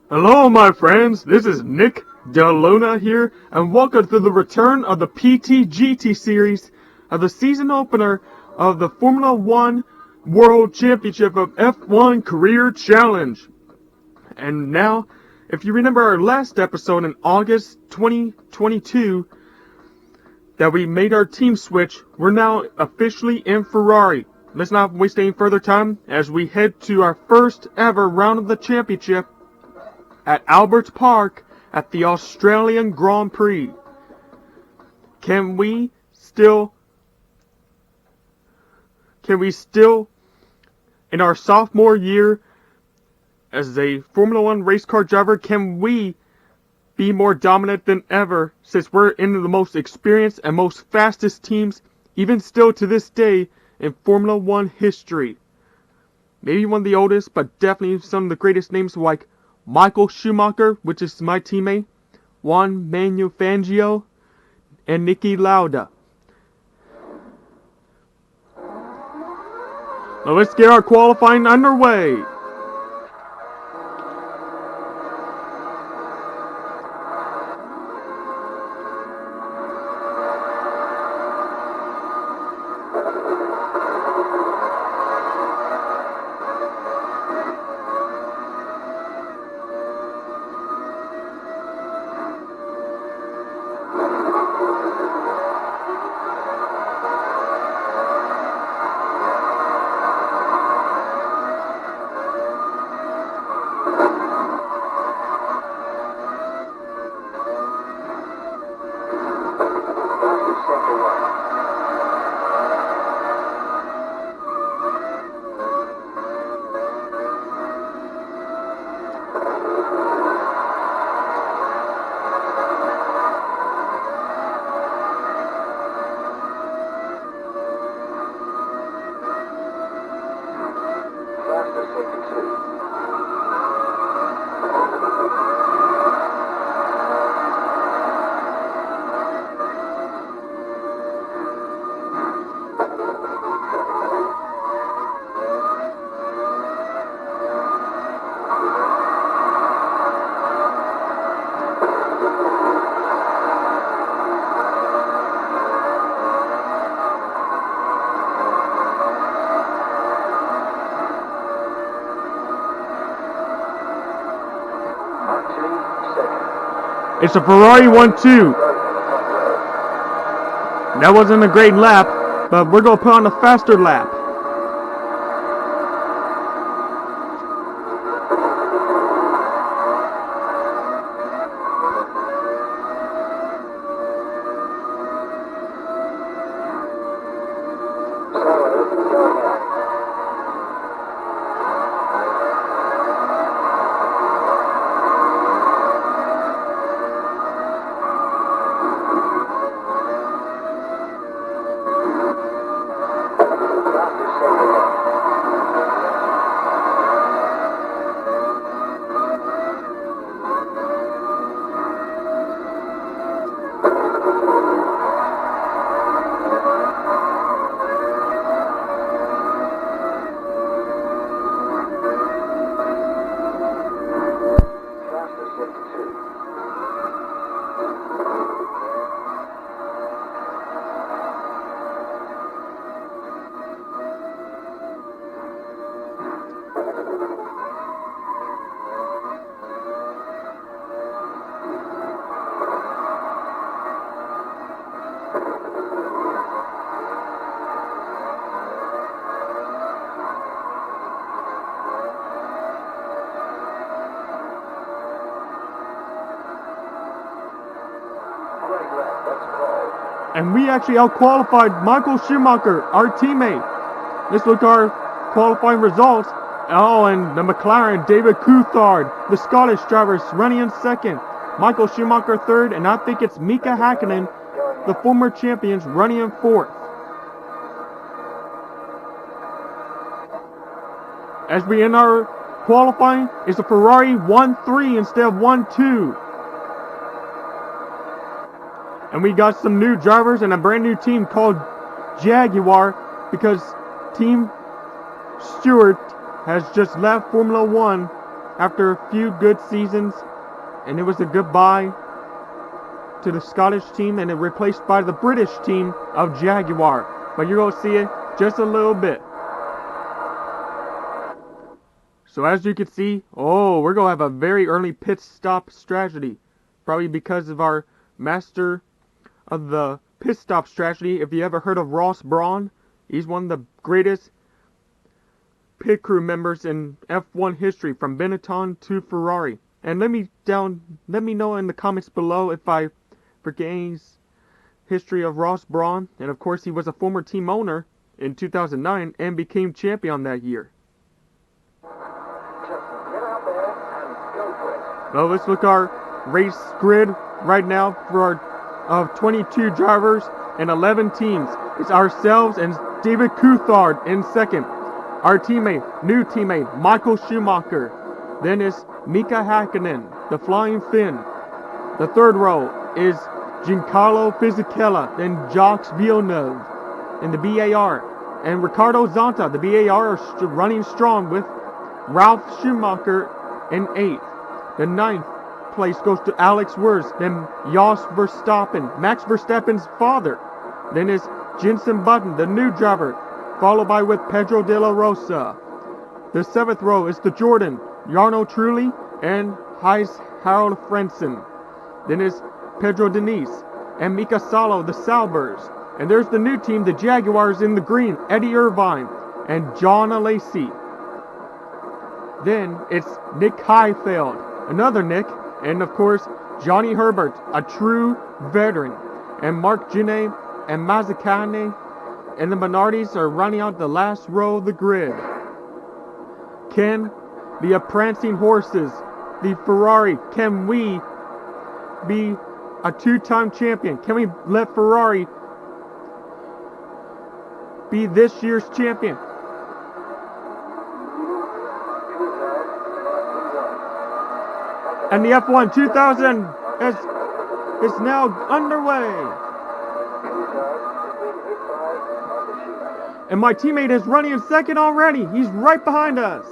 Hello, my friends. This is Nick DeLuna here, and welcome to the return of the PTGT series of the season opener of the Formula One World Championship of F1 Career Challenge. And now, if you remember our last episode in August 2022, that we made our team switch, we're now officially in Ferrari. Let's not waste any further time as we head to our first ever round of the championship at Albert Park at the Australian Grand Prix. Can we still, in our sophomore year as a Formula One race car driver, can we be more dominant than ever, since we're in the most experienced and most fastest teams, even still to this day, in Formula One history? Maybe one of the oldest, but definitely some of the greatest names like Michael Schumacher, which is my teammate, Juan Manuel Fangio, and Niki Lauda. Now let's get our qualifying underway. It's a Ferrari 1-2. That wasn't a great lap, but we're going to put on a faster lap. And we actually out-qualified Michael Schumacher, our teammate. Let's look at our qualifying results. Oh, and the McLaren, David Coulthard, the Scottish drivers, running in second. Michael Schumacher third, and I think it's Mika Hakkinen, the former champions, running in fourth. As we end our qualifying, it's a Ferrari 1-3 instead of 1-2. And we got some new drivers and a brand new team called Jaguar, because Team Stewart has just left Formula One after a few good seasons, and it was a goodbye to the Scottish team, and it replaced by the British team of Jaguar. But you're going to see it just a little bit. So as you can see, we're going to have a very early pit stop strategy. Probably because of our master of the pit stop strategy. If you ever heard of Ross Brawn, he's one of the greatest pit crew members in F1 history, from Benetton to Ferrari. And let me know in the comments below if I forget any history of Ross Brawn. And of course, he was a former team owner in 2009 and became champion that year. Well, let's look our race grid right now for our 22 drivers and 11 teams. It's ourselves and David Coulthard in second. Our new teammate, Michael Schumacher. Then is Mika Häkkinen, the Flying Finn. The third row is Giancarlo Fisichella, then Jacques Villeneuve in the BAR. And Ricardo Zonta, the BAR, are running strong with Ralf Schumacher in 8th. The 9th place goes to Alex Wurz, then Jos Verstappen, Max Verstappen's father. Then is Jenson Button, the new driver, followed by with Pedro de la Rosa. The 7th row is the Jordan, Jarno Trulli, and Heis Harald Frentzen. Then is Pedro Diniz and Mika Salo, the Saubers. And there's the new team, the Jaguars in the green, Eddie Irvine and John Alesi. Then it's Nick Heidfeld, another Nick, and of course Johnny Herbert, a true veteran, and Mark Genet and Mazzacane, and the Minardis are running out the last row of the grid. Can the prancing horses, the Ferrari, can we be a two-time champion? Can we let Ferrari be this year's champion? And the F1 2000 is now underway. And my teammate is running in second already. He's right behind us.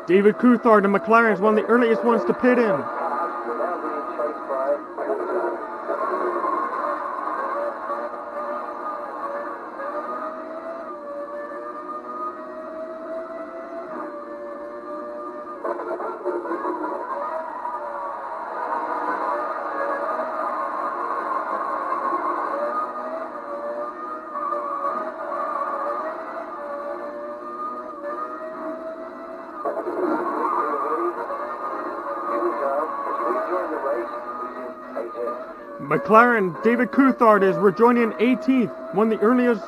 David Coulthard, the McLaren, is one of the earliest ones to pit in. McLaren, David Coulthard is rejoining 18th, one of the earliest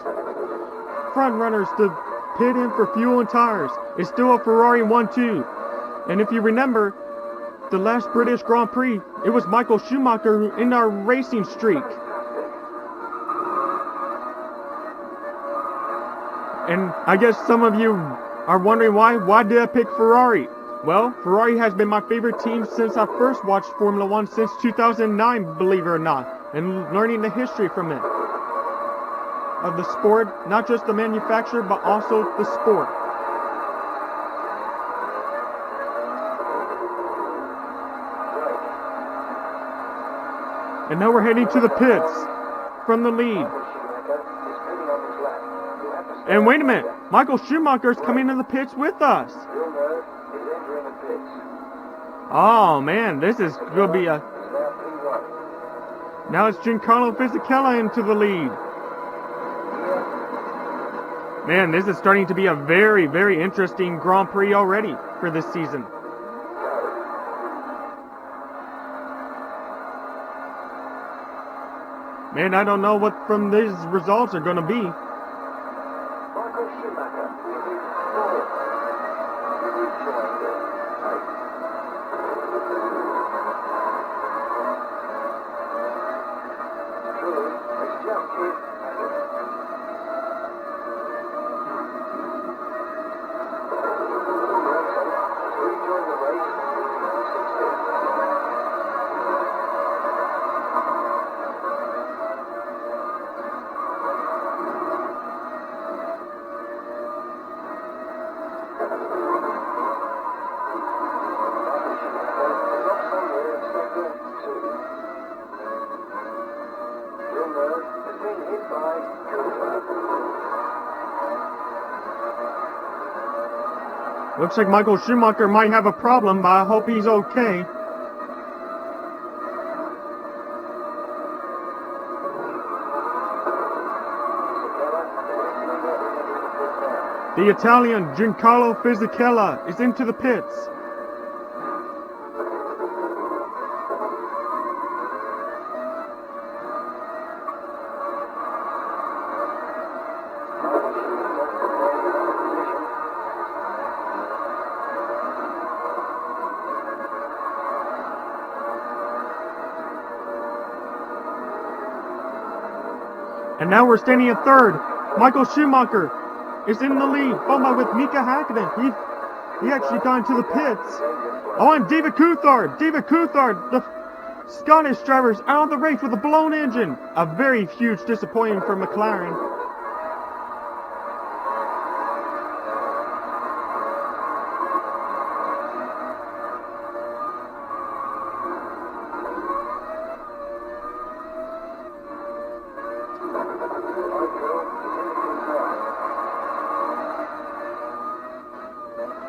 front runners to pit in for fuel and tires. It's still a Ferrari 1-2. And if you remember, the last British Grand Prix, it was Michael Schumacher who ended our racing streak. And I guess some of you are wondering why. Why did I pick Ferrari? Well, Ferrari has been my favorite team since I first watched Formula 1 since 2009, believe it or not, and learning the history from it. Of the sport, not just the manufacturer, but also the sport. And now we're heading to the pits. from the lead. And wait a minute, Michael Schumacher's coming to the pits with us. Oh man, this is going to be a... Now it's Giancarlo Fisichella into the lead. Man, this is starting to be a very, very interesting Grand Prix already for this season. Man, I don't know what from these results are going to be. Looks like Michael Schumacher might have a problem, but I hope he's okay. The Italian Giancarlo Fisichella is into the pits. And now we're standing at third. Michael Schumacher is in the lead, followed with Mika Häkkinen. He actually got into the pits. Oh, and David Coulthard. The Scottish driver's out of the race with a blown engine. A very huge disappointment for McLaren.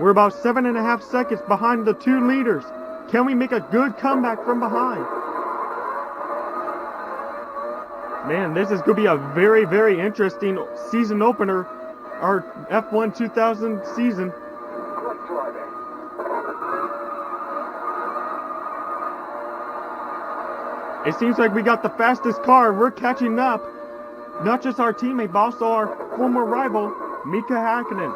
We're about 7.5 seconds behind the two leaders. Can we make a good comeback from behind? Man, this is going to be a very, very interesting season opener. Our F1 2000 season. It seems like we got the fastest car. We're catching up. Not just our teammate, but also our former rival, Mika Häkkinen.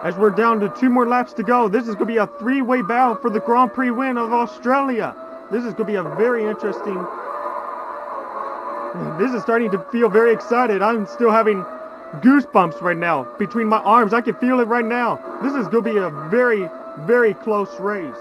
As we're down to 2 more laps to go, this is going to be a 3-way battle for the Grand Prix win of Australia. This is going to be a very interesting... This is starting to feel very excited. I'm still having goosebumps right now between my arms. I can feel it right now. This is going to be a very, very close race.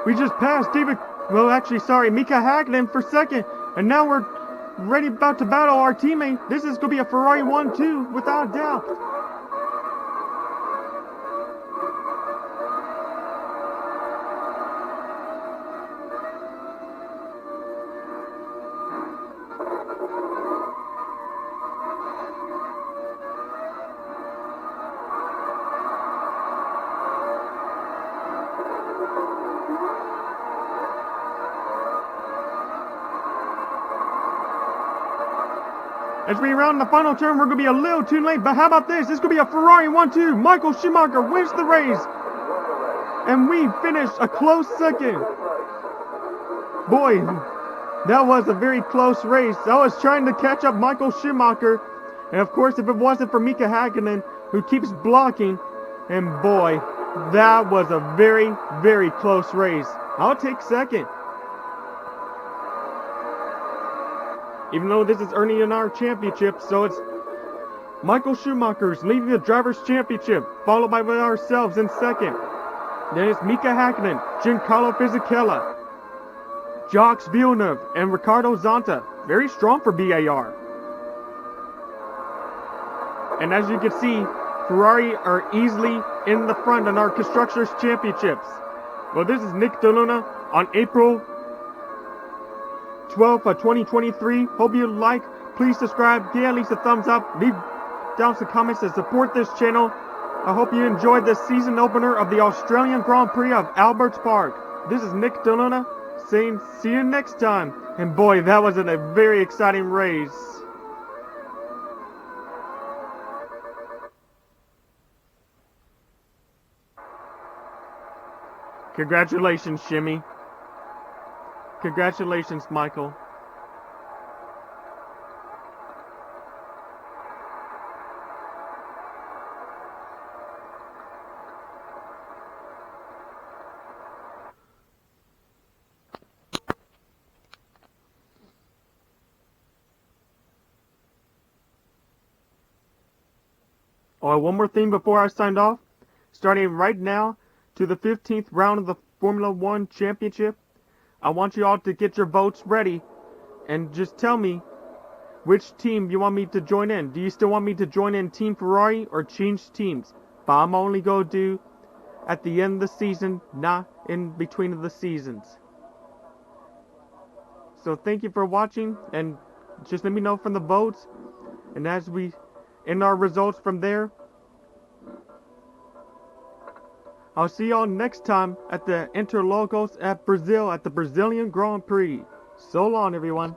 We just passed Mika Hakkinen for second, and now we're about to battle our teammate. This is going to be a Ferrari 1-2, without a doubt. As we round the final turn, we're going to be a little too late, but how about this? This is going to be a Ferrari 1-2. Michael Schumacher wins the race. And we finished a close second. Boy, that was a very close race. I was trying to catch up Michael Schumacher. And of course, if it wasn't for Mika Hakkinen, who keeps blocking, and boy, that was a very, very close race. I'll take second. Even though this is earning our championship, so it's Michael Schumacher's leading the Drivers' Championship, followed by ourselves in second. Then it's Mika Hakkinen, Giancarlo Fisichella, Jacques Villeneuve, and Ricardo Zonta. Very strong for BAR. And as you can see, Ferrari are easily in the front on our Constructors' Championships. Well, this is Nick DeLuna on April 12th of 2023. Hope you like. Please subscribe. Give at least a thumbs up. Leave down some comments to support this channel. I hope you enjoyed the season opener of the Australian Grand Prix of Alberts Park. This is Nick DeLuna saying see you next time. And boy, that was a very exciting race. Congratulations, Shimmy. Congratulations, Michael. Oh, one more thing before I signed off. Starting right now to the 15th round of the Formula 1 Championship, I want you all to get your votes ready and just tell me which team you want me to join in. Do you still want me to join in Team Ferrari or change teams? But I'm only going to do at the end of the season, not in between of the seasons. So thank you for watching, and just let me know from the votes, and as we end our results from there, I'll see y'all next time at the Interlagos at Brazil at the Brazilian Grand Prix. So long, everyone.